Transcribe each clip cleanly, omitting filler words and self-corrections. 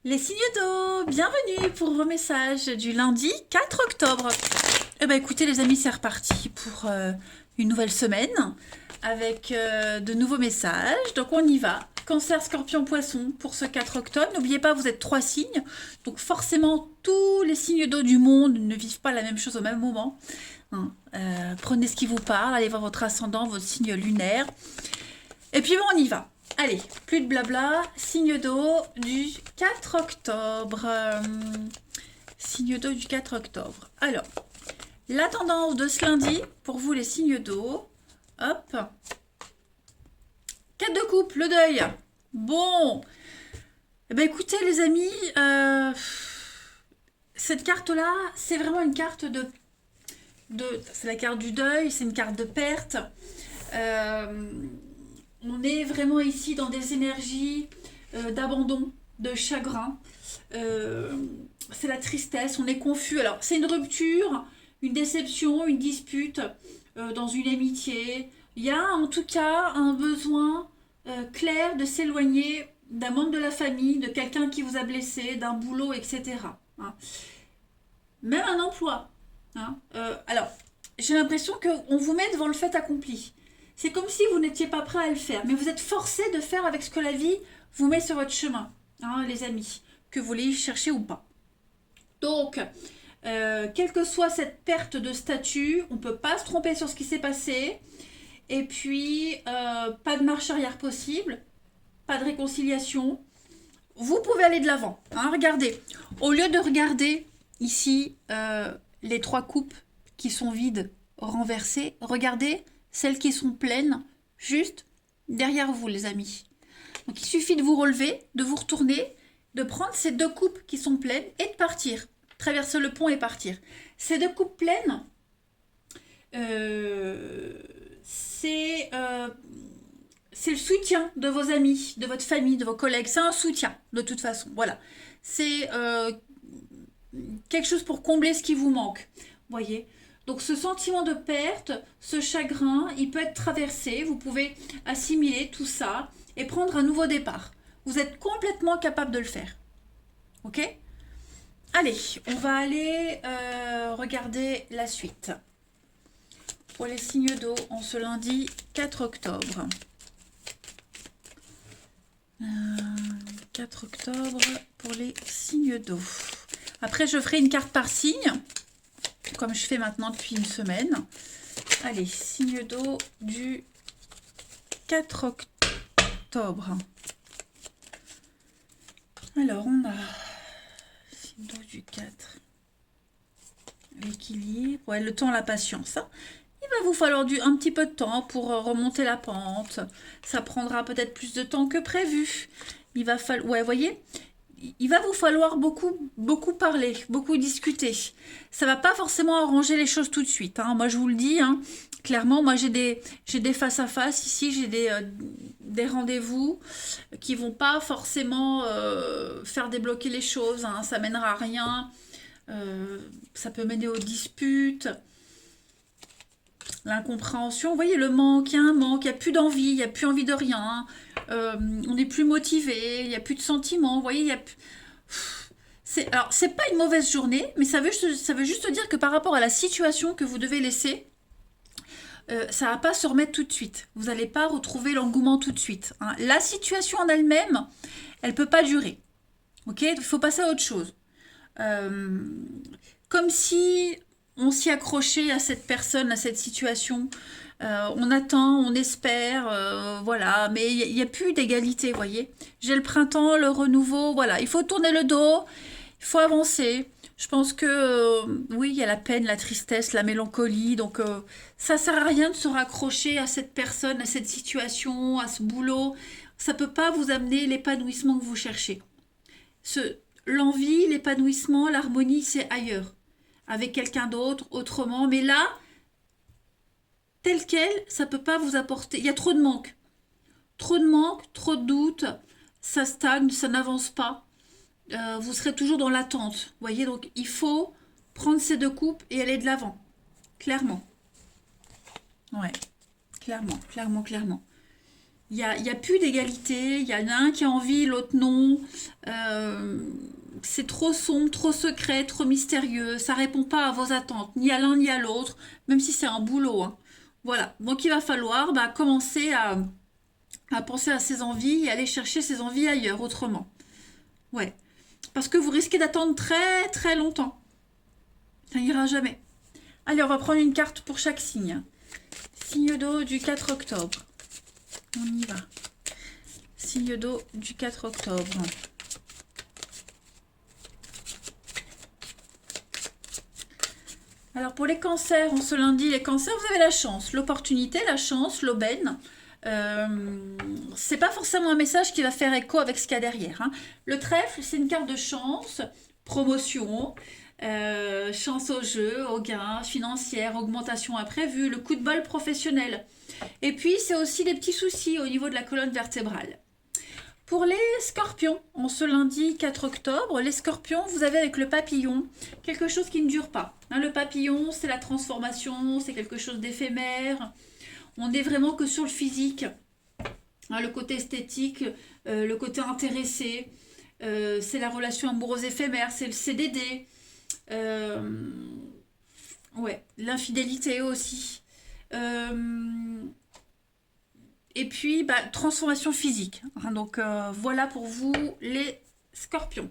Les signes d'eau, bienvenue pour vos messages du lundi 4 octobre. Eh ben écoutez les amis, c'est reparti pour une nouvelle semaine avec de nouveaux messages. Donc on y va. Cancer, scorpion, poisson pour ce 4 octobre. N'oubliez pas, vous êtes 3 signes. Donc forcément, tous les signes d'eau du monde ne vivent pas la même chose au même moment. Hein. Prenez ce qui vous parle, allez voir votre ascendant, votre signe lunaire. Et puis bon, on y va. Allez, plus de blabla, signe d'eau du 4 octobre. Signe d'eau du 4 octobre. Alors, la tendance de ce lundi, pour vous les signes d'eau, hop. 4 de coupe, le deuil. Bon, eh ben écoutez les amis, cette carte-là, c'est vraiment une carte c'est la carte du deuil, c'est une carte de perte. Euh, on est vraiment ici dans des énergies d'abandon, de chagrin. Euh, c'est la tristesse, on est confus. Alors, c'est une rupture, une déception, une dispute dans une amitié. Il y a en tout cas un besoin clair de s'éloigner d'un membre de la famille, de quelqu'un qui vous a blessé, d'un boulot, etc. Hein. Même un emploi. Hein. Alors, j'ai l'impression qu'on vous met devant le fait accompli. C'est comme si vous n'étiez pas prêt à le faire, mais vous êtes forcé de faire avec ce que la vie vous met sur votre chemin, hein, les amis, que vous l'ayez cherché ou pas. Donc, quelle que soit cette perte de statut, on ne peut pas se tromper sur ce qui s'est passé. Et puis, pas de marche arrière possible, pas de réconciliation. Vous pouvez aller de l'avant. Hein, regardez, au lieu de regarder ici les 3 coupes qui sont vides, renversées, regardez celles qui sont pleines, juste derrière vous, les amis. Donc il suffit de vous relever, de vous retourner, de prendre ces 2 coupes qui sont pleines et de partir. Traverser le pont et partir. Ces 2 coupes pleines, c'est le soutien de vos amis, de votre famille, de vos collègues. C'est un soutien, de toute façon. Voilà. C'est quelque chose pour combler ce qui vous manque. Voyez. Donc ce sentiment de perte, ce chagrin, il peut être traversé. Vous pouvez assimiler tout ça et prendre un nouveau départ. Vous êtes complètement capable de le faire. Ok? Allez, on va aller regarder la suite. Pour les signes d'eau en ce lundi 4 octobre. 4 octobre pour les signes d'eau. Après, je ferai une carte par signe, comme je fais maintenant depuis une semaine. Allez, signe d'eau du 4 octobre. Alors, on a signe d'eau du 4. L'équilibre, ouais, le temps, la patience. Hein. Il va vous falloir un petit peu de temps pour remonter la pente. Ça prendra peut-être plus de temps que prévu. Il va falloir, ouais, voyez, il va vous falloir beaucoup parler, beaucoup discuter. Ça va pas forcément arranger les choses tout de suite. Hein. Moi, je vous le dis, hein, clairement, moi j'ai des face à face ici, j'ai des rendez-vous qui vont pas forcément faire débloquer les choses. Hein. Ça mènera à rien. Ça peut mener aux disputes. L'incompréhension, vous voyez le manque, il y a un manque, il n'y a plus d'envie, il n'y a plus envie de rien, on n'est plus motivé, il n'y a plus de sentiments, vous voyez, il y a plus... Alors, c'est pas une mauvaise journée, mais ça veut juste dire que par rapport à la situation que vous devez laisser, ça va pas se remettre tout de suite. Vous n'allez pas retrouver l'engouement tout de suite. Hein. La situation en elle-même, elle peut pas durer. Ok? Il faut passer à autre chose. Euh, Comme si on s'y accrochait à cette personne, à cette situation. On attend, on espère, voilà, mais il n'y a plus d'égalité, vous voyez. J'ai le printemps, le renouveau, voilà. Il faut tourner le dos, il faut avancer. Je pense que, oui, il y a la peine, la tristesse, la mélancolie, donc ça sert à rien de se raccrocher à cette personne, à cette situation, à ce boulot. Ça peut pas vous amener l'épanouissement que vous cherchez. L'envie, l'épanouissement, l'harmonie, c'est ailleurs, avec quelqu'un d'autre, autrement. Mais là, tel quel, ça peut pas vous apporter. Il y a trop de manque. Trop de manque, trop de doutes. Ça stagne, ça n'avance pas. Vous serez toujours dans l'attente. Vous voyez, donc il faut prendre ces 2 coupes et aller de l'avant. Clairement. Ouais. Clairement, clairement, clairement. Il y a plus d'égalité. Il y en a un qui a envie, l'autre non. C'est trop sombre, trop secret, trop mystérieux. Ça répond pas à vos attentes, ni à l'un ni à l'autre, même si c'est un boulot, hein. Voilà. Donc il va falloir commencer à penser à ses envies et aller chercher ses envies ailleurs, autrement. Ouais. Parce que vous risquez d'attendre très très longtemps. Ça n'ira jamais. Allez, on va prendre une carte pour chaque signe. Signe d'eau du 4 octobre. On y va. Signe d'eau du 4 octobre. Alors pour les cancers, on se lundi, les cancers, vous avez la chance, l'opportunité, la chance, l'aubaine. C'est pas forcément un message qui va faire écho avec ce qu'il y a derrière, hein. Le trèfle, c'est une carte de chance, promotion, chance au jeu, au gain, financière, augmentation imprévue, le coup de bol professionnel. Et puis, c'est aussi des petits soucis au niveau de la colonne vertébrale. Pour les scorpions, en ce lundi 4 octobre, les scorpions, vous avez avec le papillon quelque chose qui ne dure pas, hein. Le papillon, c'est la transformation, c'est quelque chose d'éphémère. On n'est vraiment que sur le physique, hein, le côté esthétique, le côté intéressé, c'est la relation amoureuse éphémère, c'est le CDD, ouais, l'infidélité aussi. Et puis, transformation physique, hein. Donc, voilà pour vous, les scorpions.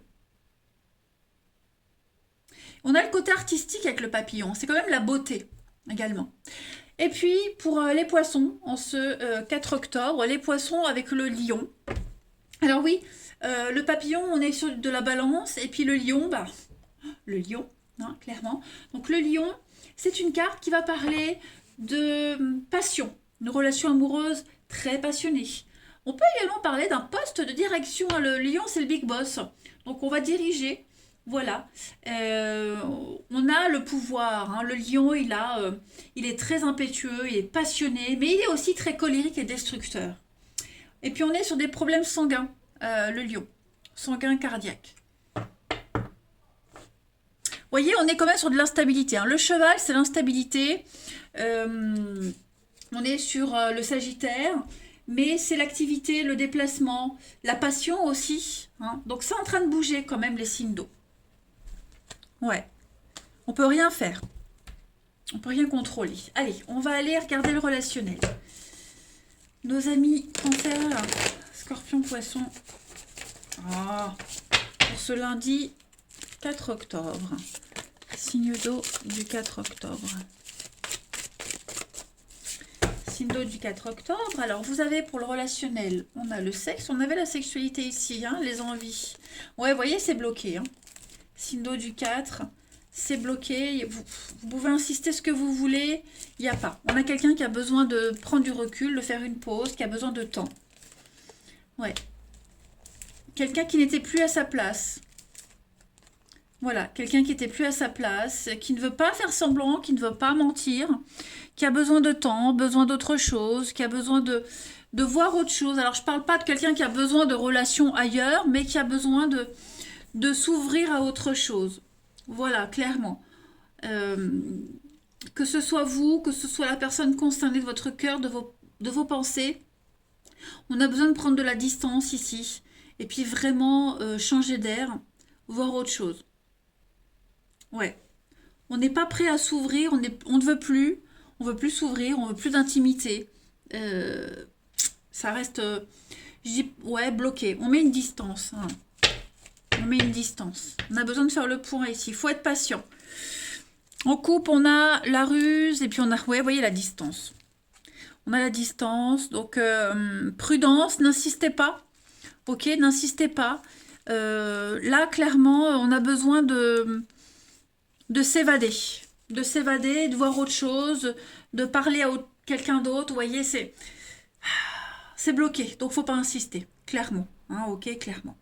On a le côté artistique avec le papillon. C'est quand même la beauté, également. Et puis, pour les poissons, en ce 4 octobre, les poissons avec le lion. Alors oui, le papillon, on est sur de la balance. Et puis le lion, le lion, hein, clairement. Donc, le lion, c'est une carte qui va parler de passion, une relation amoureuse très passionnée. On peut également parler d'un poste de direction. Le lion, c'est le big boss. Donc, on va diriger. Voilà. On a le pouvoir, hein. Le lion, il est très impétueux, il est passionné, mais il est aussi très colérique et destructeur. Et puis, on est sur des problèmes sanguins, le lion. Sanguin cardiaque. Vous voyez, on est quand même sur de l'instabilité, hein. Le cheval, c'est l'instabilité. On est sur le Sagittaire, mais c'est l'activité, le déplacement, la passion aussi, hein. Donc c'est en train de bouger quand même les signes d'eau. Ouais, on peut rien faire, on peut rien contrôler. Allez, on va aller regarder le relationnel. Nos amis Cancer, Scorpion, Poisson. Pour ce lundi 4 octobre. Signe d'eau du 4 octobre. Signe d'eau du 4 octobre. Alors, vous avez pour le relationnel, on a le sexe, on avait la sexualité ici, hein, les envies. Ouais, vous voyez, c'est bloqué, hein. Signe d'eau du 4, c'est bloqué. Vous pouvez insister ce que vous voulez, il n'y a pas. On a quelqu'un qui a besoin de prendre du recul, de faire une pause, qui a besoin de temps. Ouais. Quelqu'un qui n'était plus à sa place. Voilà, quelqu'un qui n'était plus à sa place, qui ne veut pas faire semblant, qui ne veut pas mentir, qui a besoin de temps, besoin d'autre chose, qui a besoin de voir autre chose. Alors, je ne parle pas de quelqu'un qui a besoin de relations ailleurs, mais qui a besoin de s'ouvrir à autre chose. Voilà, clairement. Que ce soit vous, que ce soit la personne concernée de votre cœur, de vos pensées, on a besoin de prendre de la distance ici. Et puis vraiment changer d'air, voir autre chose. Ouais. On n'est pas prêt à s'ouvrir, on ne veut plus. On veut plus s'ouvrir, on veut plus d'intimité. Ça reste, je dis, ouais, bloqué. On met une distance, hein. On met une distance. On a besoin de faire le point ici. Il faut être patient. En couple, on a la ruse et puis on a, ouais, vous voyez la distance. On a la distance, donc prudence, n'insistez pas. Ok, n'insistez pas. Là, clairement, on a besoin de s'évader. De s'évader, de voir autre chose, de parler à quelqu'un d'autre. Vous voyez, c'est bloqué. Donc, faut pas insister. Clairement. Hein, ok, clairement.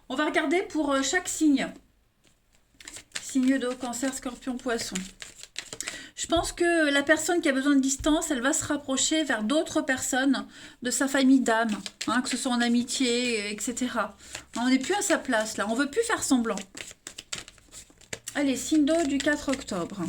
On va regarder pour chaque signe. Signe d'eau, Cancer, Scorpion, Poisson. Je pense que la personne qui a besoin de distance, elle va se rapprocher vers d'autres personnes de sa famille d'âme, hein, que ce soit en amitié, etc. On n'est plus à sa place, là. On ne veut plus faire semblant. Allez, signe d'eau du 4 octobre.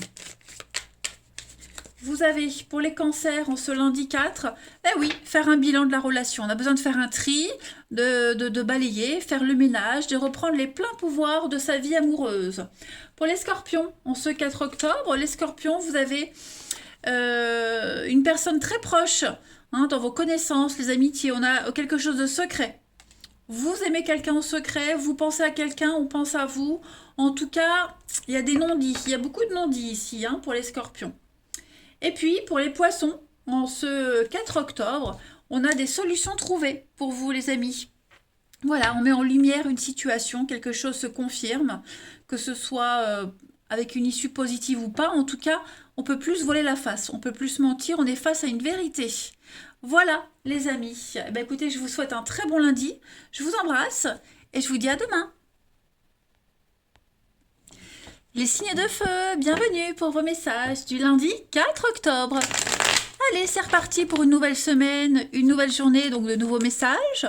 Vous avez pour les cancers en ce lundi 4, eh oui, faire un bilan de la relation. On a besoin de faire un tri, de balayer, faire le ménage, de reprendre les pleins pouvoirs de sa vie amoureuse. Pour les scorpions, en ce 4 octobre, les scorpions, vous avez une personne très proche hein, dans vos connaissances, les amitiés. On a quelque chose de secret. Vous aimez quelqu'un en secret, vous pensez à quelqu'un, on pense à vous. En tout cas, il y a des non-dits. Il y a beaucoup de non-dits ici hein, pour les scorpions. Et puis, pour les poissons, en ce 4 octobre, on a des solutions trouvées pour vous, les amis. Voilà, on met en lumière une situation, quelque chose se confirme, que ce soit avec une issue positive ou pas. En tout cas, on peut plus se voler la face, on peut plus se mentir, on est face à une vérité. Voilà, les amis. Eh bien, écoutez, je vous souhaite un très bon lundi. Je vous embrasse et je vous dis à demain. Les signes de feu, bienvenue pour vos messages du lundi 4 octobre. Allez, c'est reparti pour une nouvelle semaine, une nouvelle journée, donc de nouveaux messages.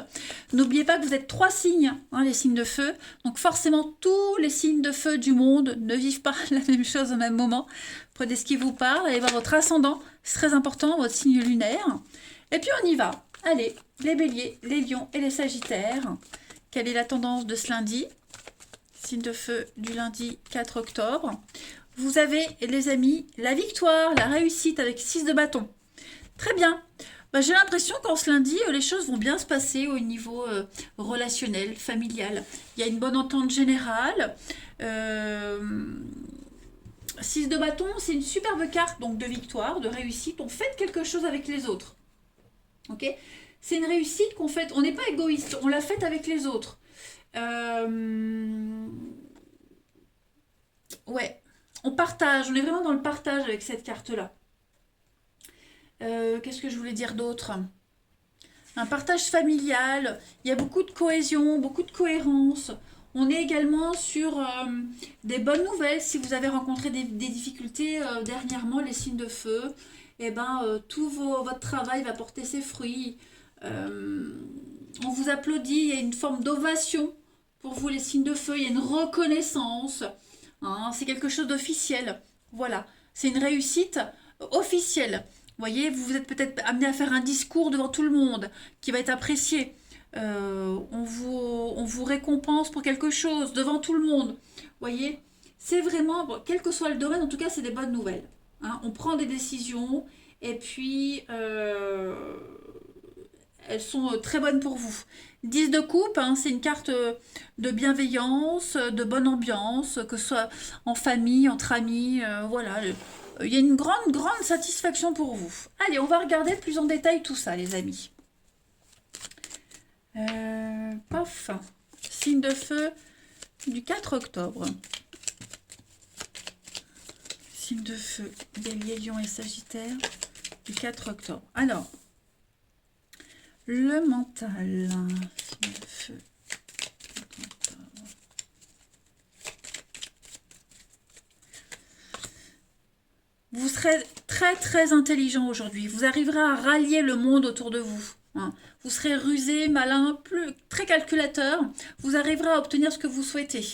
N'oubliez pas que vous êtes 3 signes, hein, les signes de feu. Donc forcément, tous les signes de feu du monde ne vivent pas la même chose au même moment. Prenez ce qui vous parle, allez voir votre ascendant, c'est très important, votre signe lunaire. Et puis on y va. Allez, les béliers, les lions et les sagittaires. Quelle est la tendance de ce lundi ? Signe de feu du lundi 4 octobre. Vous avez, les amis, la victoire, la réussite avec 6 de bâton. Très bien. J'ai l'impression qu'en ce lundi, les choses vont bien se passer au niveau relationnel, familial. Il y a une bonne entente générale. 6 de bâton, c'est une superbe carte donc de victoire, de réussite. On fait quelque chose avec les autres. Ok ? C'est une réussite qu'on fait. On n'est pas égoïste, on la fait avec les autres. Ouais, on partage, on est vraiment dans le partage avec cette carte-là. Qu'est-ce que je voulais dire d'autre ? Un partage familial, il y a beaucoup de cohésion, beaucoup de cohérence. On est également sur des bonnes nouvelles. Si vous avez rencontré des difficultés dernièrement, les signes de feu, eh ben, votre travail va porter ses fruits. On vous applaudit, il y a une forme d'ovation pour vous les signes de feu, il y a une reconnaissance, hein, c'est quelque chose d'officiel, voilà, c'est une réussite officielle. Vous voyez, vous êtes peut-être amené à faire un discours devant tout le monde qui va être apprécié. On vous récompense pour quelque chose devant tout le monde. Vous voyez, c'est vraiment, bon, quel que soit le domaine, en tout cas, c'est des bonnes nouvelles. Hein. On prend des décisions et puis elles sont très bonnes pour vous. 10 de coupe, hein, c'est une carte de bienveillance, de bonne ambiance, que ce soit en famille, entre amis, voilà. Il y a une grande satisfaction pour vous. Allez, on va regarder plus en détail tout ça, les amis. Paf, signe de feu du 4 octobre. Signe de feu, Bélier, Lion et Sagittaire du 4 octobre. Alors, le mental, signe de feu. Vous serez très intelligent aujourd'hui. Vous arriverez à rallier le monde autour de vous. Hein. Vous serez rusé, malin, très calculateur. Vous arriverez à obtenir ce que vous souhaitez.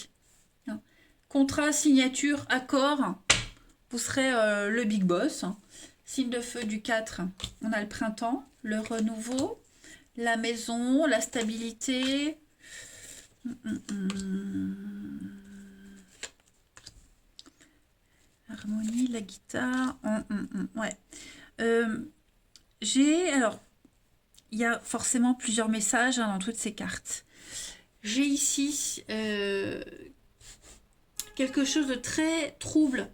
Hein. Contrat, signature, accord. Vous serez le big boss. Hein. Signe de feu du 4, on a le printemps, le renouveau, la maison, la stabilité. Harmonie, la guitare. Ouais. Alors, il y a forcément plusieurs messages hein, dans toutes ces cartes. J'ai ici quelque chose de très trouble,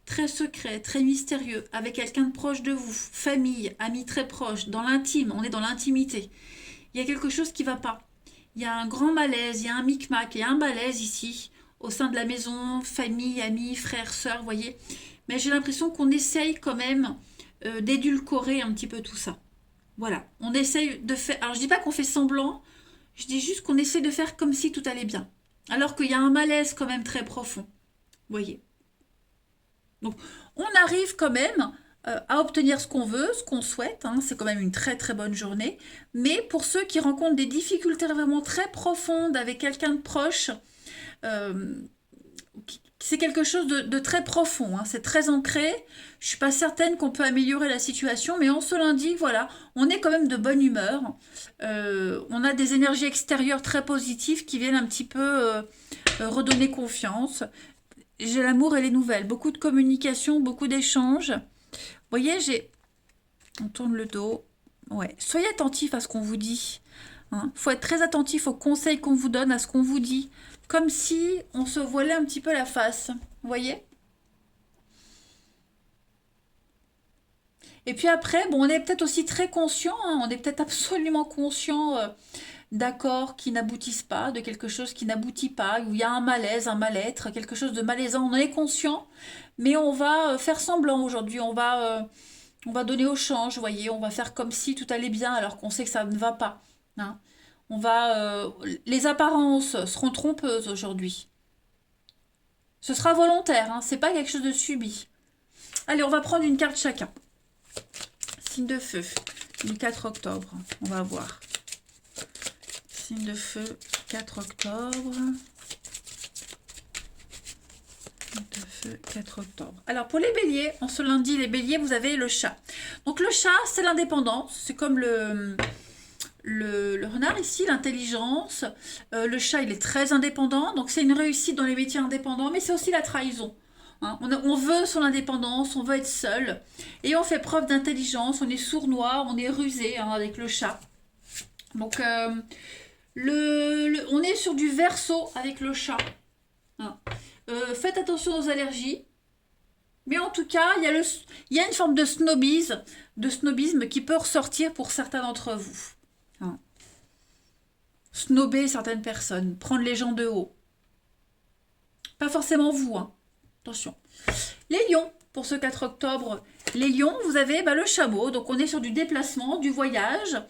très secret, très mystérieux, avec quelqu'un de proche de vous, famille, amis très proches, dans l'intime, on est dans l'intimité. Il y a quelque chose qui ne va pas. Il y a un grand malaise, il y a un micmac, il y a un malaise ici, au sein de la maison, famille, amis, frères, sœurs, vous voyez. Mais j'ai l'impression qu'on essaye quand même d'édulcorer un petit peu tout ça. Voilà, on essaye de faire... Alors, je dis pas qu'on fait semblant, je dis juste qu'on essaie de faire comme si tout allait bien. Alors qu'il y a un malaise quand même très profond. Vous voyez. Donc, on arrive quand même à obtenir ce qu'on veut, ce qu'on souhaite. Hein. C'est quand même une très bonne journée. Mais pour ceux qui rencontrent des difficultés vraiment très profondes avec quelqu'un de proche, c'est quelque chose de très profond, hein, c'est très ancré. Je suis pas certaine qu'on peut améliorer la situation, mais en ce lundi, voilà, on est quand même de bonne humeur. On a des énergies extérieures très positives qui viennent un petit peu redonner confiance. J'ai l'amour et les nouvelles, beaucoup de communication, beaucoup d'échanges. Vous voyez, on tourne le dos. Ouais, soyez attentifs à ce qu'on vous dit. Hein. Faut être très attentif aux conseils qu'on vous donne, à ce qu'on vous dit. Comme si on se voilait un petit peu la face. Vous voyez? Et puis après, bon, on est peut-être aussi très conscient, hein, on est peut-être absolument conscient d'accords qui n'aboutissent pas, de quelque chose qui n'aboutit pas, où il y a un malaise, un mal-être, quelque chose de malaisant. On en est conscient, mais on va faire semblant aujourd'hui. On va donner au change, vous voyez. On va faire comme si tout allait bien alors qu'on sait que ça ne va pas. Hein. Les apparences seront trompeuses aujourd'hui. Ce sera volontaire, hein, c'est pas quelque chose de subi. Allez, on va prendre une carte chacun. Signe de feu, du 4 octobre, on va voir. Signe de feu, 4 octobre. Signe de feu, 4 octobre. Alors, pour les béliers, en ce lundi, les béliers, vous avez le chat. Donc, le chat, c'est l'indépendance. C'est comme le renard ici, l'intelligence. Le chat, il est très indépendant. Donc, c'est une réussite dans les métiers indépendants, mais c'est aussi la trahison. Hein, on veut son indépendance, on veut être seul. Et on fait preuve d'intelligence, on est sournois, on est rusé hein, avec le chat. Donc, on est sur du verseau avec le chat. Hein. Faites attention aux allergies. Mais en tout cas, il y a une forme de snobisme qui peut ressortir pour certains d'entre vous. Hein. Snober certaines personnes, prendre les gens de haut. Pas forcément vous, hein. Attention. Les lions, pour ce 4 octobre, les lions, vous avez le chameau. Donc, on est sur du déplacement, du voyage.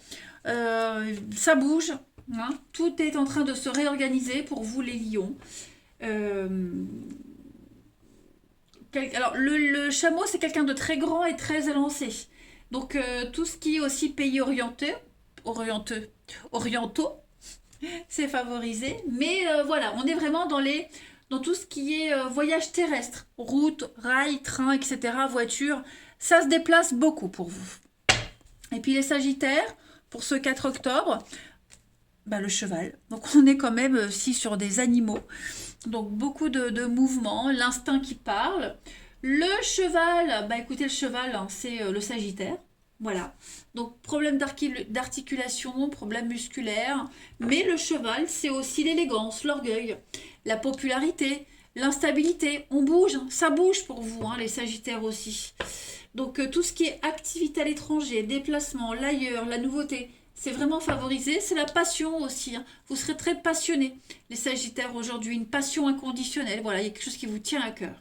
Ça bouge. Hein. Tout est en train de se réorganiser pour vous, les lions. Alors, le chameau, c'est quelqu'un de très grand et très élancé. Donc, tout ce qui est aussi pays orientaux, c'est favorisé. Mais voilà, on est vraiment dans tout ce qui est voyage terrestre, route, rail, train, etc., voiture, ça se déplace beaucoup pour vous. Et puis les Sagittaires, pour ce 4 octobre, le cheval. Donc on est quand même aussi sur des animaux. Donc beaucoup de mouvements, l'instinct qui parle. Le cheval, écoutez, le cheval, hein, c'est le Sagittaire. Voilà. Donc problème d'articulation, problème musculaire. Mais le cheval, c'est aussi l'élégance, l'orgueil, la popularité, l'instabilité. On bouge, ça bouge pour vous, hein, les Sagittaires aussi. Donc tout ce qui est activité à l'étranger, déplacement, l'ailleurs, la nouveauté, c'est vraiment favorisé. C'est la passion aussi. Hein. Vous serez très passionnés, les Sagittaires aujourd'hui. Une passion inconditionnelle. Voilà, il y a quelque chose qui vous tient à cœur.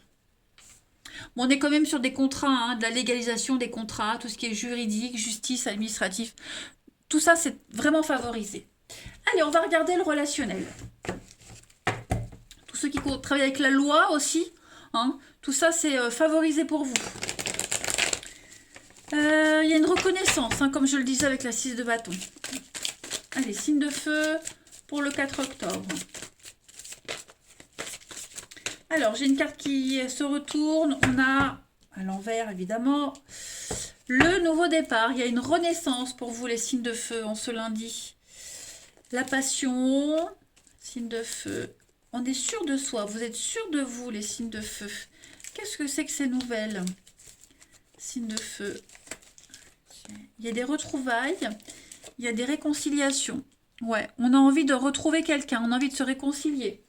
Bon, on est quand même sur des contrats, hein, de la légalisation des contrats, tout ce qui est juridique, justice, administratif. Tout ça, c'est vraiment favorisé. Allez, on va regarder le relationnel. Tous ceux qui travaillent avec la loi aussi, hein, tout ça, c'est favorisé pour vous. Il y a une reconnaissance, hein, comme je le disais avec la 6 de bâton. Allez, signe de feu pour le 4 octobre. Alors, j'ai une carte qui se retourne. On a, à l'envers évidemment, le nouveau départ. Il y a une renaissance pour vous, les signes de feu, en ce lundi. La passion, signe de feu. On est sûr de soi. Vous êtes sûr de vous, les signes de feu. Qu'est-ce que c'est que ces nouvelles? Signe de feu. Il y a des retrouvailles. Il y a des réconciliations. Ouais, on a envie de retrouver quelqu'un. On a envie de se réconcilier.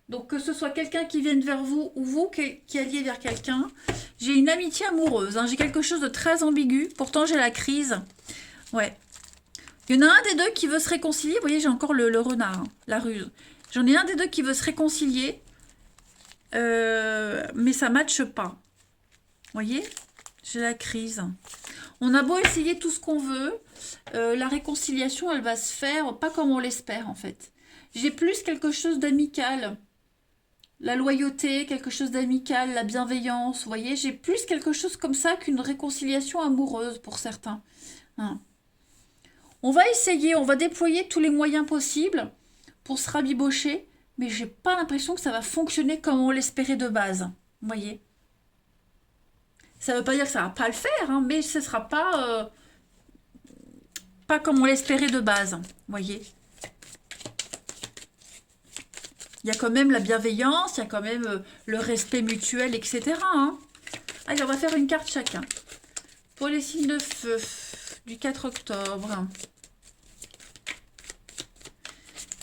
Donc, que ce soit quelqu'un qui vienne vers vous ou vous qui alliez vers quelqu'un. J'ai une amitié amoureuse. Hein. J'ai quelque chose de très ambigu. Pourtant, j'ai la crise. Ouais. Il y en a un des deux qui veut se réconcilier. Vous voyez, j'ai encore le renard, hein, la ruse. J'en ai un des deux qui veut se réconcilier. Mais ça ne matche pas. Vous voyez? J'ai la crise. On a beau essayer tout ce qu'on veut. La réconciliation, elle va se faire pas comme on l'espère, en fait. J'ai plus quelque chose d'amical. La loyauté, quelque chose d'amical, la bienveillance, vous voyez, j'ai plus quelque chose comme ça qu'une réconciliation amoureuse pour certains. Hein. On va essayer, on va déployer tous les moyens possibles pour se rabibocher, mais j'ai pas l'impression que ça va fonctionner comme on l'espérait de base. Vous voyez? Ça veut pas dire que ça va pas le faire, hein, mais ce sera pas comme on l'espérait de base. Vous voyez? Il y a quand même la bienveillance, il y a quand même le respect mutuel, etc., hein. Allez, on va faire une carte chacun. Pour les signes de feu du 4 octobre.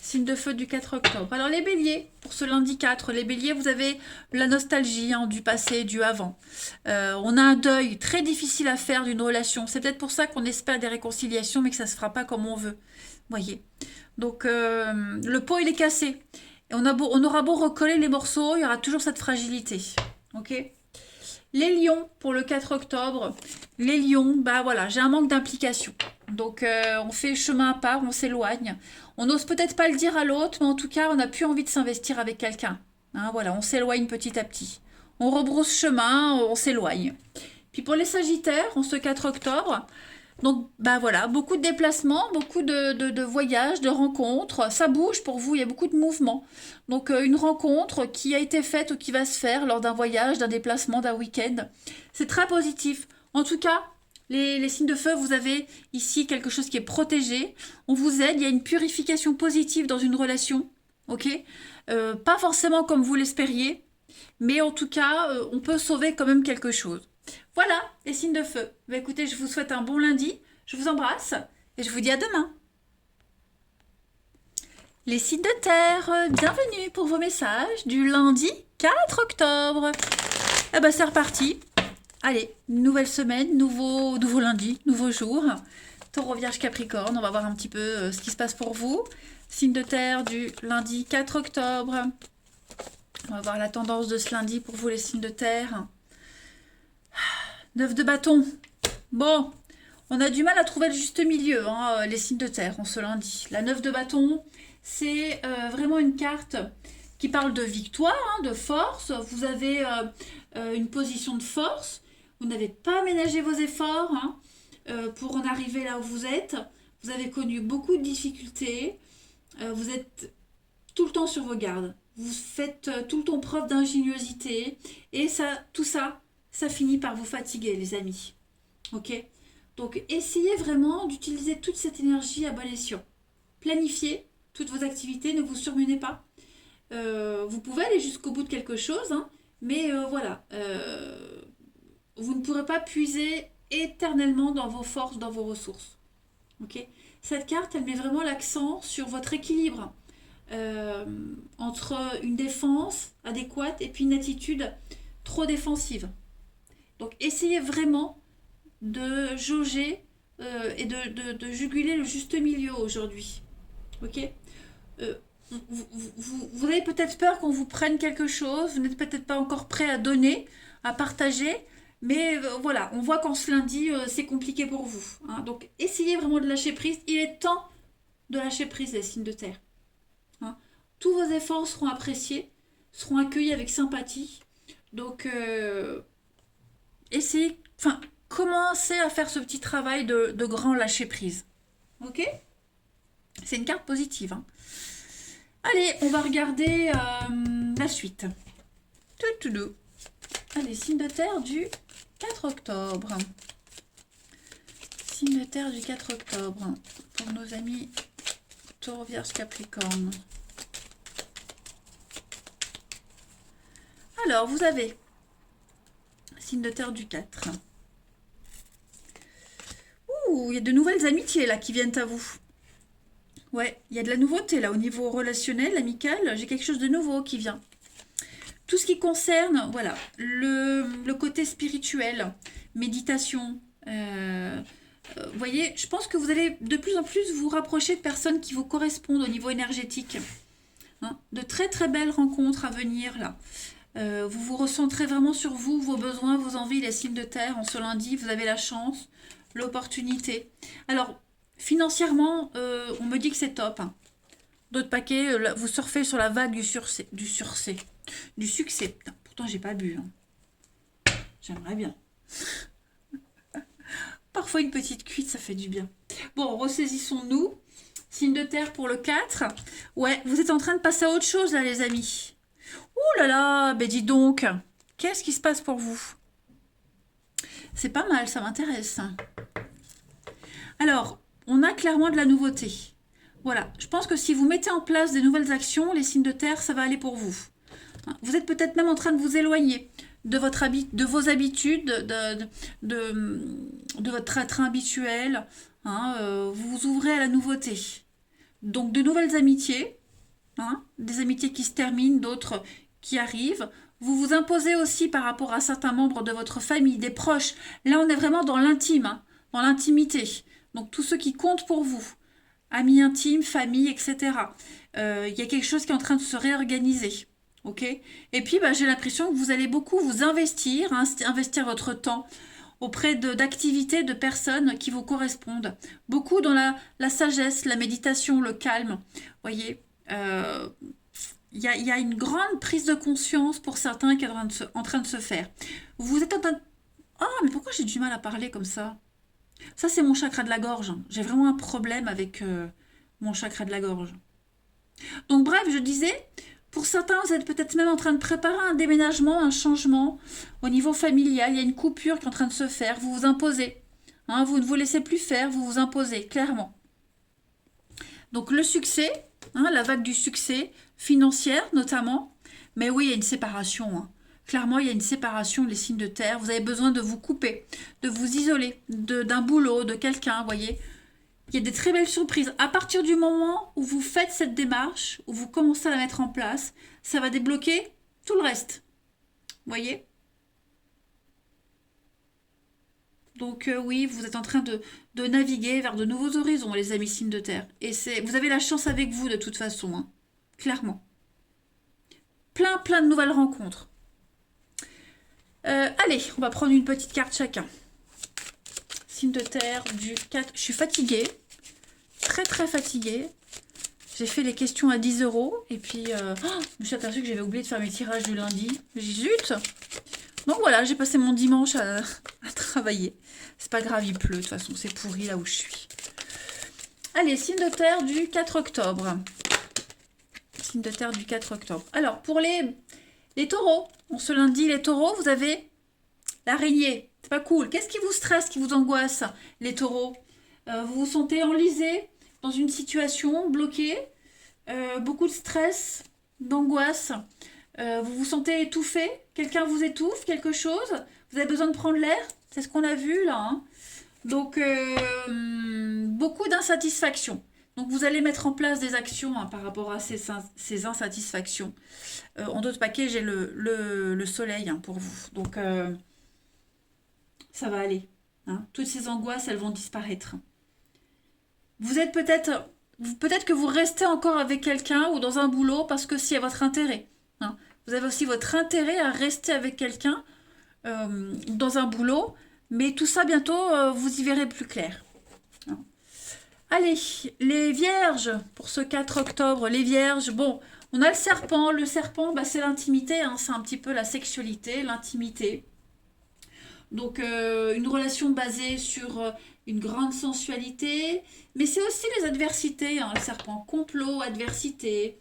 Signe de feu du 4 octobre. Alors les béliers, pour ce lundi 4, les béliers, vous avez la nostalgie, hein, du passé, du avant. On a un deuil très difficile à faire d'une relation. C'est peut-être pour ça qu'on espère des réconciliations, mais que ça ne se fera pas comme on veut. Voyez. Donc le pot, il est cassé. Et on aura beau recoller les morceaux, il y aura toujours cette fragilité. Ok? Les lions, pour le 4 octobre, les lions, bah voilà, j'ai un manque d'implication. Donc on fait chemin à part, on s'éloigne. On n'ose peut-être pas le dire à l'autre, mais en tout cas, on n'a plus envie de s'investir avec quelqu'un. Hein, voilà, on s'éloigne petit à petit. On rebrousse chemin, on s'éloigne. Puis pour les sagittaires, en ce 4 octobre, donc bah voilà, beaucoup de déplacements, beaucoup de voyages, de rencontres. Ça bouge pour vous, il y a beaucoup de mouvements. Donc une rencontre qui a été faite ou qui va se faire lors d'un voyage, d'un déplacement, d'un week-end. C'est très positif. En tout cas, les signes de feu, vous avez ici quelque chose qui est protégé. On vous aide, il y a une purification positive dans une relation. Ok, pas forcément comme vous l'espériez, mais en tout cas, on peut sauver quand même quelque chose. Voilà, les signes de feu. Bah, écoutez, je vous souhaite un bon lundi, je vous embrasse et je vous dis à demain. Les signes de terre, bienvenue pour vos messages du lundi 4 octobre. Eh ben c'est reparti. Allez, nouvelle semaine, nouveau lundi, nouveau jour. Taureau, Vierge, Capricorne, on va voir un petit peu ce qui se passe pour vous. Signe de terre du lundi 4 octobre. On va voir la tendance de ce lundi pour vous les signes de terre. 9 de bâton. Bon, on a du mal à trouver le juste milieu, hein, les signes de terre en ce lundi. La 9 de bâton, c'est vraiment une carte qui parle de victoire, hein, de force. Vous avez une position de force. Vous n'avez pas ménagé vos efforts, hein, pour en arriver là où vous êtes. Vous avez connu beaucoup de difficultés. Vous êtes tout le temps sur vos gardes. Vous faites tout le temps preuve d'ingéniosité. Et ça, tout ça, ça finit par vous fatiguer, les amis. Ok? Donc, essayez vraiment d'utiliser toute cette énergie à bon escient. Planifiez toutes vos activités, ne vous surmenez pas. Vous pouvez aller jusqu'au bout de quelque chose, hein, mais voilà. Vous ne pourrez pas puiser éternellement dans vos forces, dans vos ressources. Ok? Cette carte, elle met vraiment l'accent sur votre équilibre entre une défense adéquate et puis une attitude trop défensive. Donc essayez vraiment de jauger et de juguler le juste milieu aujourd'hui. Ok? Vous avez peut-être peur qu'on vous prenne quelque chose, vous n'êtes peut-être pas encore prêt à donner, à partager, mais voilà, on voit qu'en ce lundi, c'est compliqué pour vous. Hein. Donc essayez vraiment de lâcher prise. Il est temps de lâcher prise, les signes de terre. Hein. Tous vos efforts seront appréciés, seront accueillis avec sympathie. Donc essayez, enfin, commencez à faire ce petit travail de grand lâcher prise. Ok? C'est une carte positive. Hein. Allez, on va regarder la suite. Toutoudou. Allez, signe de terre du 4 octobre. Signe de terre du 4 octobre. Pour nos amis Taureau, Vierge, Capricorne. Alors, vous avez signe de terre du 4. Ouh, il y a de nouvelles amitiés là qui viennent à vous. Ouais, il y a de la nouveauté là au niveau relationnel, amical. J'ai quelque chose de nouveau qui vient. Tout ce qui concerne, voilà, le côté spirituel, méditation. Vous voyez, je pense que vous allez de plus en plus vous rapprocher de personnes qui vous correspondent au niveau énergétique. Hein, de très très belles rencontres à venir là. Vous vous recentrez vraiment sur vous, vos besoins, vos envies, les signes de terre. En ce lundi, vous avez la chance, l'opportunité. Alors, financièrement, on me dit que c'est top. Hein. D'autres paquets, vous surfez sur la vague du succès. Putain, pourtant, j'ai pas bu. Hein. J'aimerais bien. Parfois, une petite cuite, ça fait du bien. Bon, ressaisissons-nous. Signe de terre pour le 4. Ouais, vous êtes en train de passer à autre chose là les amis. Ouh là là, ben dis donc. Qu'est-ce qui se passe pour vous? C'est pas mal, ça m'intéresse. Alors, on a clairement de la nouveauté. Voilà, je pense que si vous mettez en place des nouvelles actions, les signes de terre, ça va aller pour vous. Vous êtes peut-être même en train de vous éloigner de vos habitudes, de votre train habituel. Vous vous ouvrez à la nouveauté. Donc de nouvelles amitiés, des amitiés qui se terminent, d'autres qui arrivent. Vous vous imposez aussi par rapport à certains membres de votre famille, des proches. Là, on est vraiment dans l'intime, dans l'intimité. Donc tous ceux qui comptent pour vous, amis intimes, famille, etc. Il y a quelque chose qui est en train de se réorganiser. Ok. Et puis, j'ai l'impression que vous allez beaucoup vous investir, investir votre temps auprès d'activités, de personnes qui vous correspondent. Beaucoup dans la sagesse, la méditation, le calme. Voyez, il y a une grande prise de conscience pour certains qui est en train de se faire. Vous êtes en train de... Ah, mais pourquoi j'ai du mal à parler comme ça? Ça, c'est mon chakra de la gorge. J'ai vraiment un problème avec mon chakra de la gorge. Donc bref, je disais, pour certains, vous êtes peut-être même en train de préparer un déménagement, un changement au niveau familial. Il y a une coupure qui est en train de se faire. Vous vous imposez. Vous ne vous laissez plus faire, vous vous imposez, clairement. Donc le succès, la vague du succès, financière notamment. Mais oui, il y a une séparation. Clairement, il y a une séparation, les signes de terre. Vous avez besoin de vous couper, de vous isoler d'un boulot, de quelqu'un, vous voyez. Il y a des très belles surprises. À partir du moment où vous faites cette démarche, où vous commencez à la mettre en place, ça va débloquer tout le reste. Vous voyez? Donc oui, vous êtes en train de naviguer vers de nouveaux horizons, les amis signes de terre. Et vous avez la chance avec vous de toute façon, clairement. Plein de nouvelles rencontres. Allez, on va prendre une petite carte chacun. Signe de terre du 4. Je suis fatiguée. Très fatiguée. J'ai fait les questions à 10 €. Et puis, je me suis aperçue que j'avais oublié de faire mes tirages du lundi. J'ai dit, zut. Donc voilà, j'ai passé mon dimanche à travailler. C'est pas grave, il pleut. De toute façon, c'est pourri là où je suis. Allez, signe de terre du 4 octobre. Signe de terre du 4 octobre. Alors, pour les taureaux, ce lundi, les taureaux, vous avez l'araignée. C'est pas cool. Qu'est-ce qui vous stresse, qui vous angoisse, les taureaux? Vous vous sentez enlisé dans une situation bloquée, beaucoup de stress, d'angoisse. Vous vous sentez étouffé. Quelqu'un vous étouffe, quelque chose. Vous avez besoin de prendre l'air. C'est ce qu'on a vu là. Donc, beaucoup d'insatisfaction. Donc, vous allez mettre en place des actions par rapport à ces insatisfactions. En d'autres paquets, j'ai le soleil pour vous. Donc, ça va aller. Toutes ces angoisses, elles vont disparaître. Vous êtes peut-être que vous restez encore avec quelqu'un ou dans un boulot parce que c'est à votre intérêt. Vous avez aussi votre intérêt à rester avec quelqu'un dans un boulot, mais tout ça bientôt, vous y verrez plus clair. Allez, les vierges, pour ce 4 octobre, les vierges, bon, on a le serpent. Le serpent, c'est l'intimité, c'est un petit peu la sexualité, l'intimité. Donc, une relation basée sur une grande sensualité, mais c'est aussi les adversités, le serpent, complot, adversité.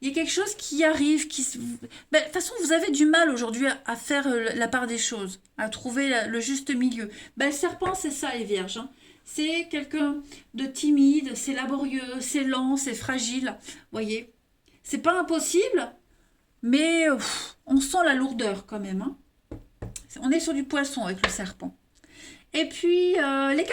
Il y a quelque chose qui arrive, de toute façon, vous avez du mal aujourd'hui à faire la part des choses, à trouver le juste milieu. Le serpent, c'est ça, les vierges. C'est quelqu'un de timide, c'est laborieux, c'est lent, c'est fragile. Voyez, c'est pas impossible, mais on sent la lourdeur quand même. On est sur du poisson avec le serpent. Et puis, les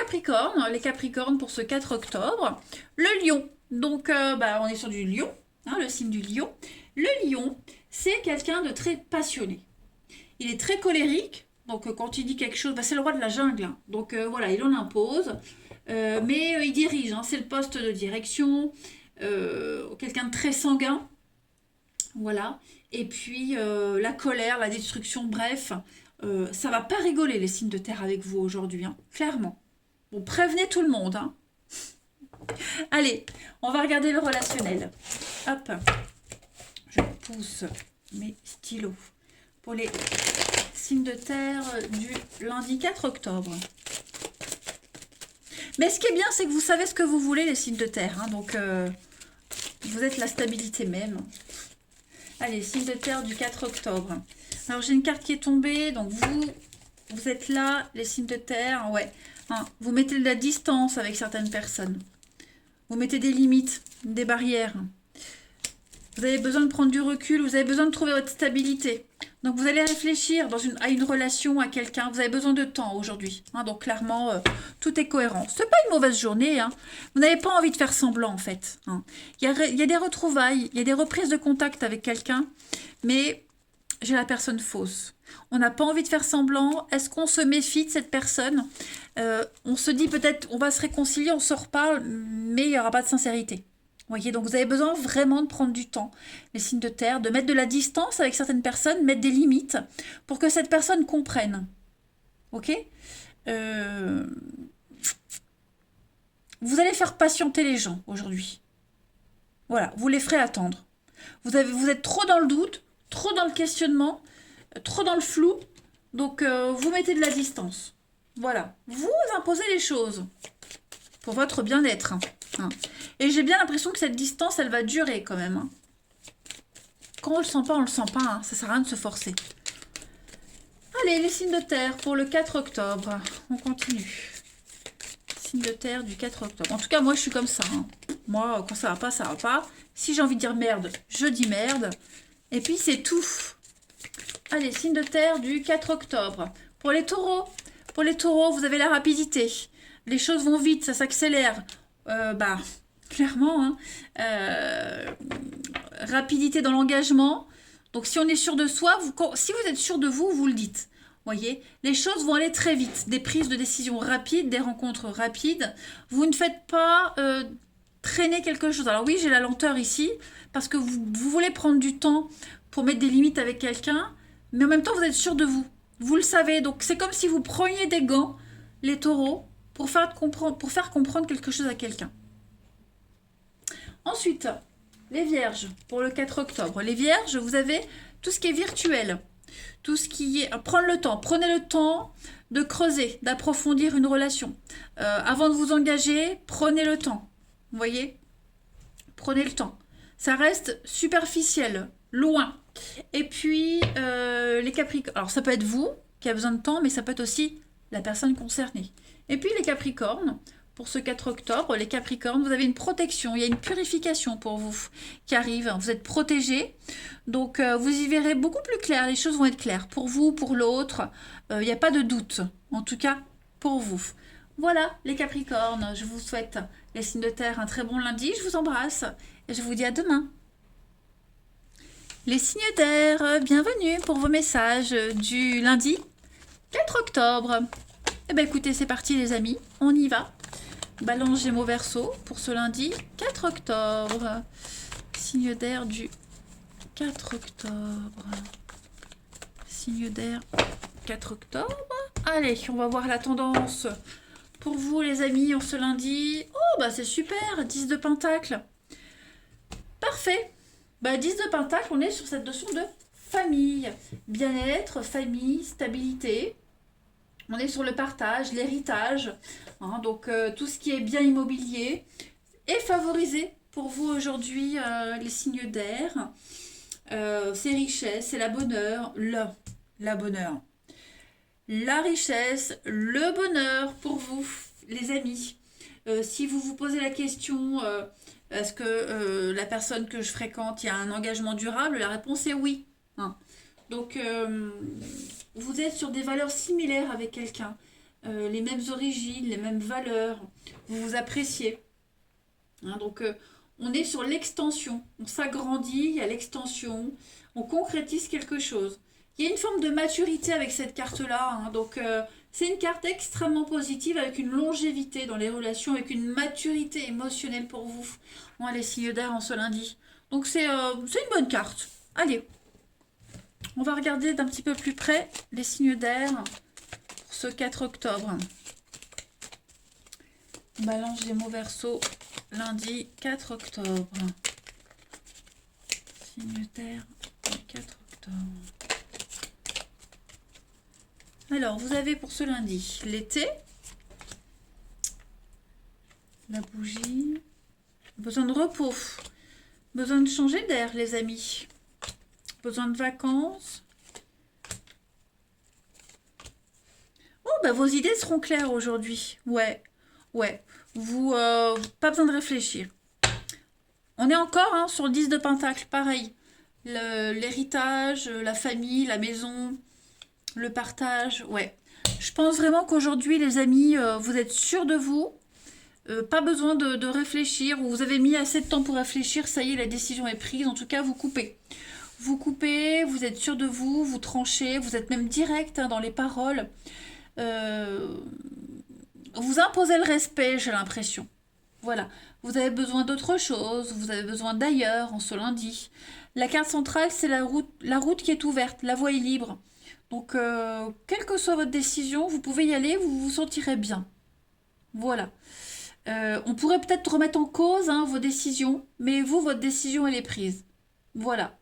Capricornes pour ce 4 octobre. Le lion. Donc, on est sur du lion, le signe du lion. Le lion, c'est quelqu'un de très passionné. Il est très colérique. Donc, quand il dit quelque chose, c'est le roi de la jungle. Donc, voilà, il en impose. Mais il dirige. C'est le poste de direction. Quelqu'un de très sanguin. Voilà. Et puis, la colère, la destruction, bref... ça va pas rigoler les signes de terre avec vous aujourd'hui, clairement. Bon, prévenez tout le monde. Allez, on va regarder le relationnel. Hop, je pousse mes stylos pour les signes de terre du lundi 4 octobre. Mais ce qui est bien, c'est que vous savez ce que vous voulez, les signes de terre. Hein, donc, vous êtes la stabilité même. Allez, signe de terre du 4 octobre. Alors, j'ai une carte qui est tombée. Donc, vous êtes là, les signes de terre. Ouais. Hein, vous mettez de la distance avec certaines personnes. Vous mettez des limites, des barrières. Vous avez besoin de prendre du recul. Vous avez besoin de trouver votre stabilité. Donc, vous allez réfléchir à une relation, à quelqu'un. Vous avez besoin de temps aujourd'hui. Hein, donc, clairement, tout est cohérent. Ce n'est pas une mauvaise journée. Hein. Vous n'avez pas envie de faire semblant, en fait. Hein. Il y a des retrouvailles, il y a des reprises de contact avec quelqu'un. Mais j'ai la personne fausse. On n'a pas envie de faire semblant. Est-ce qu'on se méfie de cette personne? On se dit peut-être, on va se réconcilier, on se reparle, mais il n'y aura pas de sincérité. Vous voyez, donc vous avez besoin vraiment de prendre du temps, les signes de terre, de mettre de la distance avec certaines personnes, mettre des limites pour que cette personne comprenne. Ok? Vous allez faire patienter les gens aujourd'hui. Voilà, vous les ferez attendre. Vous êtes trop dans le doute, trop dans le questionnement, trop dans le flou, donc vous mettez de la distance. Voilà, vous imposez les choses pour votre bien-être. Hein. Et j'ai bien l'impression que cette distance, elle va durer quand même. Hein. Quand on le sent pas, on le sent pas. Hein. Ça sert à rien de se forcer. Allez, les signes de terre pour le 4 octobre. On continue. Signe de terre du 4 octobre. En tout cas, moi, je suis comme ça. Hein. Moi, quand ça va pas, ça va pas. Si j'ai envie de dire merde, je dis merde. Et puis, c'est tout. Allez, signe de terre du 4 octobre. Pour les taureaux. Pour les taureaux, vous avez la rapidité. Les choses vont vite, ça s'accélère. Clairement, hein, rapidité dans l'engagement. Donc, si on est sûr de soi, si vous êtes sûr de vous, vous le dites. Voyez, les choses vont aller très vite. Des prises de décision rapides, des rencontres rapides. Vous ne faites pas traîner quelque chose. Alors oui, j'ai la lenteur ici, parce que vous voulez prendre du temps pour mettre des limites avec quelqu'un, mais en même temps, vous êtes sûr de vous. Vous le savez. Donc, c'est comme si vous preniez des gants, les taureaux, pour faire comprendre quelque chose à quelqu'un. Ensuite, les vierges, pour le 4 octobre. Les vierges, vous avez tout ce qui est virtuel. Tout ce qui est... Prenez le temps de creuser, d'approfondir une relation. Avant de vous engager, prenez le temps. Vous voyez? Prenez le temps. Ça reste superficiel, loin. Et puis, les capricornes. Alors, ça peut être vous qui avez besoin de temps, mais ça peut être aussi la personne concernée. Et puis, les capricornes, pour ce 4 octobre, les capricornes, vous avez une protection, il y a une purification pour vous qui arrive. Vous êtes protégés, donc vous y verrez beaucoup plus clair. Les choses vont être claires pour vous, pour l'autre. Il n'y a pas de doute, en tout cas pour vous. Voilà, les capricornes, je vous souhaite, les signes de terre, un très bon lundi. Je vous embrasse et je vous dis à demain. Les signes d'air, bienvenue pour vos messages du lundi 4 octobre. Eh bien écoutez, c'est parti les amis, on y va. Balance Gémeaux Verseau pour ce lundi 4 octobre. Signe d'air du 4 octobre. Signe d'air 4 octobre. Allez, on va voir la tendance pour vous les amis en ce lundi. Oh bah c'est super, 10 de Pentacle. Parfait. 10 de Pentacle, on est sur cette notion de famille. Bien-être, famille, stabilité. On est sur le partage, l'héritage, hein, donc tout ce qui est bien immobilier est favorisé pour vous aujourd'hui, les signes d'air. C'est richesse, c'est la bonheur, la bonheur. La richesse, le bonheur pour vous, les amis. Si vous vous posez la question, est-ce que la personne que je fréquente, il y a un engagement durable? La réponse est oui. Hein. Donc, vous êtes sur des valeurs similaires avec quelqu'un, les mêmes origines, les mêmes valeurs, vous vous appréciez. Hein, donc, on est sur l'extension, on s'agrandit, il y a l'extension, on concrétise quelque chose. Il y a une forme de maturité avec cette carte-là, hein, donc c'est une carte extrêmement positive avec une longévité dans les relations, avec une maturité émotionnelle pour vous, hein, les signes d'air en ce lundi. Donc, c'est une bonne carte. Allez. On va regarder d'un petit peu plus près les signes d'air pour ce 4 octobre. Balance Gémeaux Verseau, lundi 4 octobre. Signe d'air, 4 octobre. Alors, vous avez pour ce lundi l'été, La bougie. Besoin de repos. Besoin de changer d'air, les amis. Besoin de vacances. Oh, bah vos idées seront claires aujourd'hui. Ouais, ouais. Vous, pas besoin de réfléchir. On est encore hein, sur le 10 de Pentacle, pareil. L'héritage, la famille, la maison, le partage, ouais. Je pense vraiment qu'aujourd'hui, les amis, vous êtes sûrs de vous. Pas besoin de réfléchir. Vous avez mis assez de temps pour réfléchir. Ça y est, la décision est prise. En tout cas, vous coupez. Vous coupez, vous êtes sûr de vous, vous tranchez, vous êtes même direct hein, dans les paroles. Euh, vous imposez le respect, j'ai l'impression. Voilà. Vous avez besoin d'autre chose, vous avez besoin d'ailleurs en ce lundi. La carte centrale, c'est la route qui est ouverte, la voie est libre. Donc, quelle que soit votre décision, vous pouvez y aller, vous vous sentirez bien. Voilà. On pourrait peut-être remettre en cause hein, vos décisions, mais vous, votre décision, elle est prise. Voilà.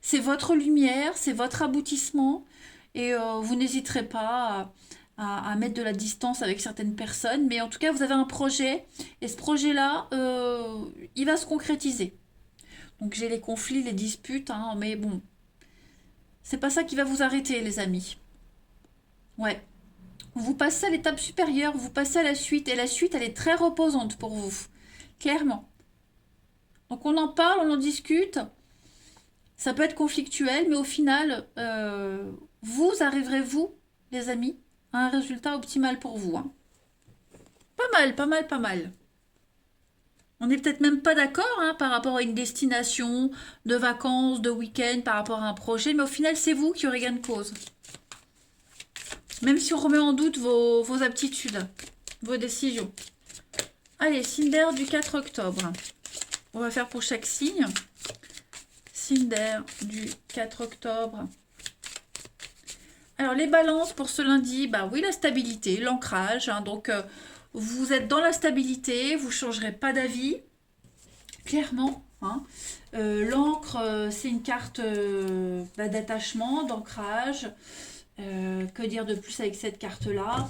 C'est votre lumière, c'est votre aboutissement, et vous n'hésiterez pas à mettre de la distance avec certaines personnes, mais en tout cas, vous avez un projet, et ce projet-là, il va se concrétiser. Donc j'ai les conflits, les disputes, hein, mais bon, c'est pas ça qui va vous arrêter, les amis. Ouais. Vous passez à l'étape supérieure, vous passez à la suite, et la suite, elle est très reposante pour vous, clairement. Donc on en parle, on en discute, ça peut être conflictuel, mais au final, vous arriverez, vous, les amis, à un résultat optimal pour vous. Hein. Pas mal, pas mal, pas mal. On n'est peut-être même pas d'accord hein, par rapport à une destination de vacances, de week-end, par rapport à un projet, mais au final, c'est vous qui aurez gain de cause. Même si on remet en doute vos aptitudes, vos décisions. Allez, Cinder du 4 octobre. On va faire pour chaque signe. Cinder du 4 octobre. Alors, les balances pour ce lundi, bah oui, la stabilité, l'ancrage. Hein, donc, vous êtes dans la stabilité, vous ne changerez pas d'avis, clairement. Hein. L'encre, c'est une carte d'attachement, d'ancrage. Que dire de plus avec cette carte-là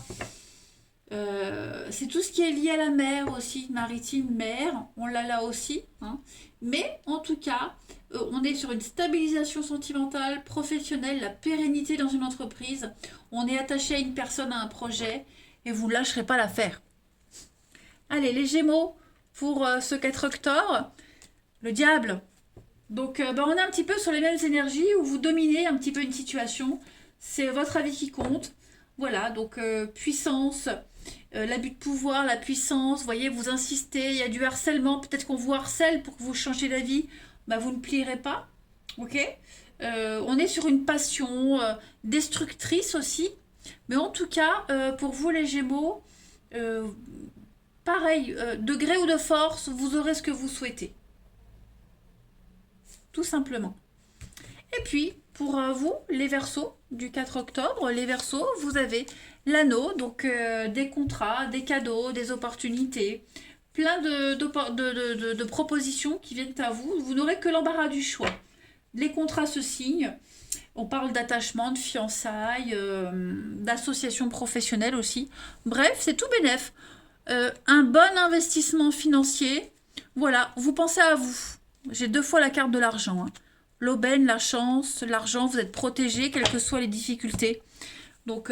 c'est tout ce qui est lié à la mer aussi, maritime, mer, on l'a là aussi. Hein. Mais en tout cas, on est sur une stabilisation sentimentale, professionnelle, la pérennité dans une entreprise. On est attaché à une personne, à un projet, et vous ne lâcherez pas l'affaire. Allez, les Gémeaux, pour ce 4 octobre, le diable. Donc, on est un petit peu sur les mêmes énergies où vous dominez un petit peu une situation. C'est votre avis qui compte. Voilà, donc puissance, l'abus de pouvoir, la puissance, vous voyez, vous insistez, il y a du harcèlement, peut-être qu'on vous harcèle pour que vous changiez d'avis, bah, vous ne plierez pas, ok. On est sur une passion destructrice aussi, mais en tout cas, pour vous les Gémeaux, euh, pareil, de gré ou de force, vous aurez ce que vous souhaitez, tout simplement. Et puis, pour vous, les Verseaux, du 4 octobre, les Verseaux, vous avez l'anneau, donc des contrats, des cadeaux, des opportunités, plein de propositions qui viennent à vous. Vous n'aurez que l'embarras du choix. Les contrats se signent. On parle d'attachement, de fiançailles, d'associations professionnelles aussi. Bref, c'est tout bénef. Un bon investissement financier. Voilà, vous pensez à vous. J'ai 2 fois la carte de l'argent. Hein. L'aubaine, la chance, l'argent, vous êtes protégé, quelles que soient les difficultés. Donc,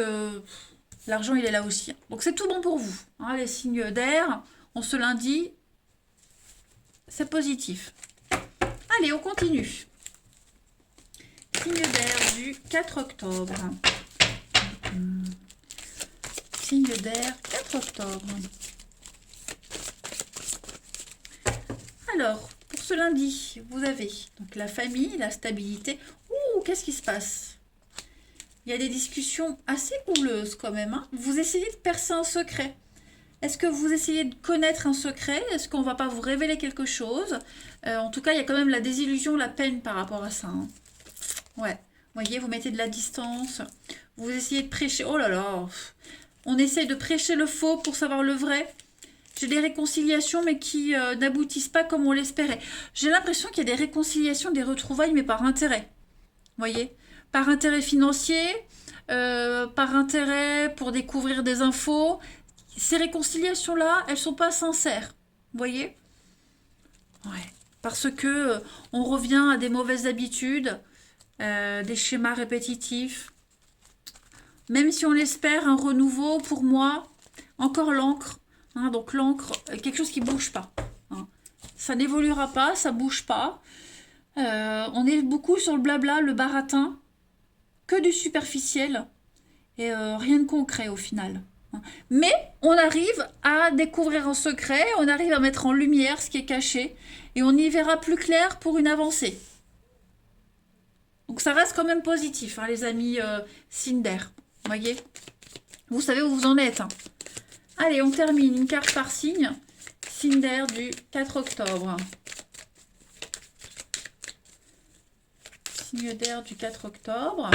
l'argent, il est là aussi. Donc, c'est tout bon pour vous. Hein, les signes d'air, on se lundi, c'est positif. Allez, on continue. Signe d'air du 4 octobre. Signe d'air, 4 octobre. Alors, pour ce lundi, vous avez donc la famille, la stabilité. Ouh, qu'est-ce qui se passe? Il y a des discussions assez houleuses quand même. Hein. Vous essayez de percer un secret. Est-ce que vous essayez de connaître un secret? Est-ce qu'on ne va pas vous révéler quelque chose? En tout cas, il y a quand même la désillusion, la peine par rapport à ça. Hein. Ouais. Vous voyez, vous mettez de la distance. Vous essayez de prêcher. Oh là là. On essaye de prêcher le faux pour savoir le vrai. J'ai des réconciliations, mais qui n'aboutissent pas comme on l'espérait. J'ai l'impression qu'il y a des réconciliations, des retrouvailles, mais par intérêt. Vous voyez? Par intérêt financier, par intérêt pour découvrir des infos. ces réconciliations-là, elles sont pas sincères. Vous voyez? Ouais. Parce que on revient à des mauvaises habitudes, des schémas répétitifs. Même si on espère un renouveau, pour moi, encore l'encre. Hein, donc l'encre, quelque chose qui bouge pas. Hein. Ça n'évoluera pas, ça bouge pas. On est beaucoup sur le blabla, le baratin, que du superficiel et rien de concret au final. Mais on arrive à découvrir un secret, on arrive à mettre en lumière ce qui est caché et on y verra plus clair pour une avancée. Donc ça reste quand même positif, hein, les amis Cinder. Voyez, vous savez où vous en êtes. Hein. Allez, on termine une carte par signe. Cinder du 4 octobre. Signe d'air du 4 octobre.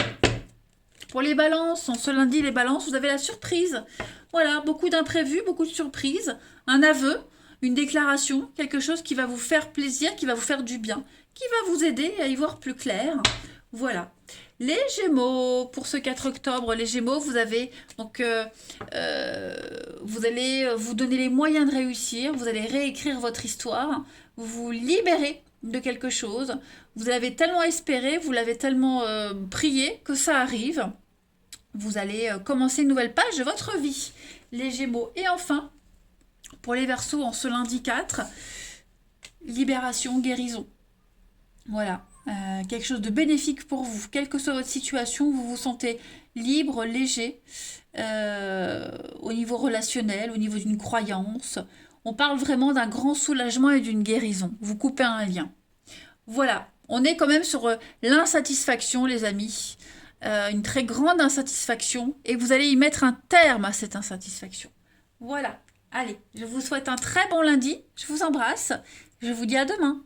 Pour les balances, ce lundi, les balances, vous avez la surprise. Voilà, beaucoup d'imprévus, beaucoup de surprises. Un aveu, une déclaration, quelque chose qui va vous faire plaisir, qui va vous faire du bien, qui va vous aider à y voir plus clair. Voilà. Les Gémeaux, pour ce 4 octobre, les Gémeaux, vous avez donc vous allez vous donner les moyens de réussir, vous allez réécrire votre histoire, vous vous libérez de quelque chose, vous l'avez tellement espéré, vous l'avez tellement prié que ça arrive. Vous allez commencer une nouvelle page de votre vie, les Gémeaux. Et enfin, pour les Verseaux, en ce lundi 4, libération, guérison. Voilà. Quelque chose de bénéfique pour vous. Quelle que soit votre situation, vous vous sentez libre, léger, au niveau relationnel, au niveau d'une croyance. On parle vraiment d'un grand soulagement et d'une guérison. Vous coupez un lien. Voilà, on est quand même sur l'insatisfaction, les amis. Une très grande insatisfaction. Et vous allez y mettre un terme à cette insatisfaction. Voilà, allez, je vous souhaite un très bon lundi. Je vous embrasse. Je vous dis à demain.